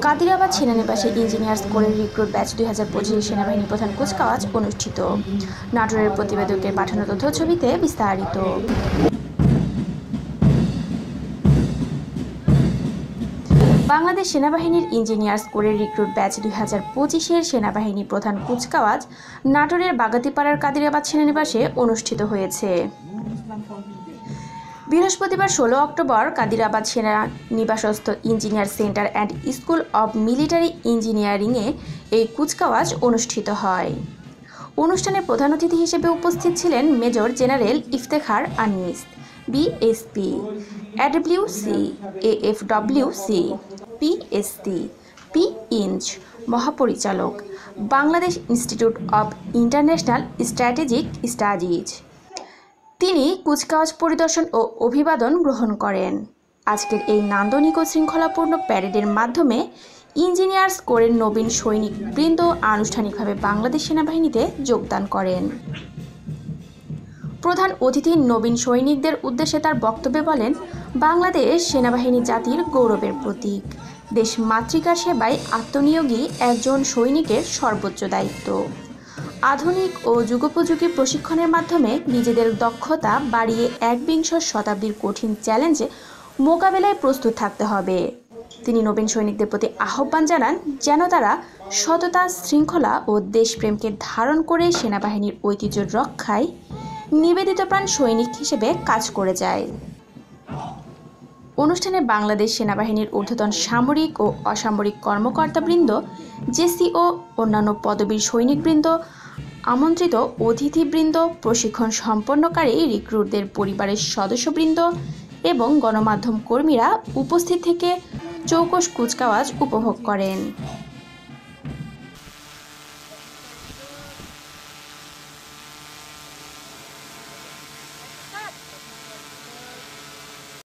কাদিরাবাদ সেনানিবাসে ইঞ্জিনিয়ার্স কোরের recruit batch 2025 সেনাবাহিনী প্রধান কুচকাওয়াজ অনুষ্ঠিত। নাটোরের প্রতিবেদকের পাঠানো তথ্য ছবিতে বিস্তারিত। বাংলাদেশ সেনাবাহিনীর ইঞ্জিনিয়ার্স কোরের রিক্রুট ব্যাচ 2025 সেনাবাহিনী প্রধান কুচকাওয়াজ নাটোরের বাগাতিপাড়ার কাদিরাবাদ সেনানিবাসে অনুষ্ঠিত হয়েছে। বৃহস্পতিবার 16 অক্টোবর কাদিরাবাদ সেনানিবাসস্থ engineer centre and school of military ইঞ্জিনিয়ারিংয়ে এই কুচকাওয়াজ অনুষ্ঠিত হয়। অনুষ্ঠানে প্রধান অতিথি হিসেবে উপস্থিত ছিলেন major general Iftekhar Anis, BSP, AWC, AFWC, PSC, PEng মহাপরিচালক, Bangladesh institute of international strategic studies. তিনি কুচকাওয়াজ পরিদর্শন ও অভিবাদন গ্রহণ করেন। আজকের এই নান্দনিক ও শৃঙ্খলাপূর্ণ প্যারেডের মাধ্যমে ইঞ্জিনিয়ার্স কোরের নবীন সৈনিক বৃন্দ আনুষ্ঠানিকভাবে বাংলাদেশ সেনাবাহিনীতে যোগদান করেন। প্রধান অতিথি নবীন সৈনিকদের উদ্দেশ্যে তার বক্তব্যে বলেন, বাংলাদেশ সেনাবাহিনী জাতির গৌরবের প্রতীক। দেশ মাতৃকার সেবায় আত্মনিয়োগী একজন সৈনিকের সর্বোচ্চ দায়িত্ব। আধুনিক ও যুগোপযোগী প্রশিক্ষণের মাধ্যমে নিজেদের দক্ষতা বাড়িয়ে একবিংশ শতাব্দীর কঠিন চ্যালেঞ্জে মোকাবেলায় প্রস্তুত থাকতে হবে। তিনি নবীন সৈনিকদের প্রতি আহ্বান জানান যেন তারা সততা, শৃঙ্খলা ও দেশপ্রেমকে ধারণ করে সেনাবাহিনীর ঐতিহ্য রক্ষায় নিবেদিতপ্রাণ সৈনিক হিসেবে কাজ করে যায়। অনুষ্ঠানে বাংলাদেশ সেনাবাহিনীর ঊর্ধ্বতন সামরিক ও অসামরিক কর্মকর্তাবৃন্দ, জেসি ও অন্যান্য পদবীর সৈনিকবৃন্দ, আমন্ত্রিত অতিথিবৃন্দ, প্রশিক্ষণ সম্পন্নকারী রিক্রুটদের পরিবারের সদস্যবৃন্দ এবং গণমাধ্যম কর্মীরা উপস্থিত থেকে চৌকস কুচকাওয়াজ উপভোগ করেন।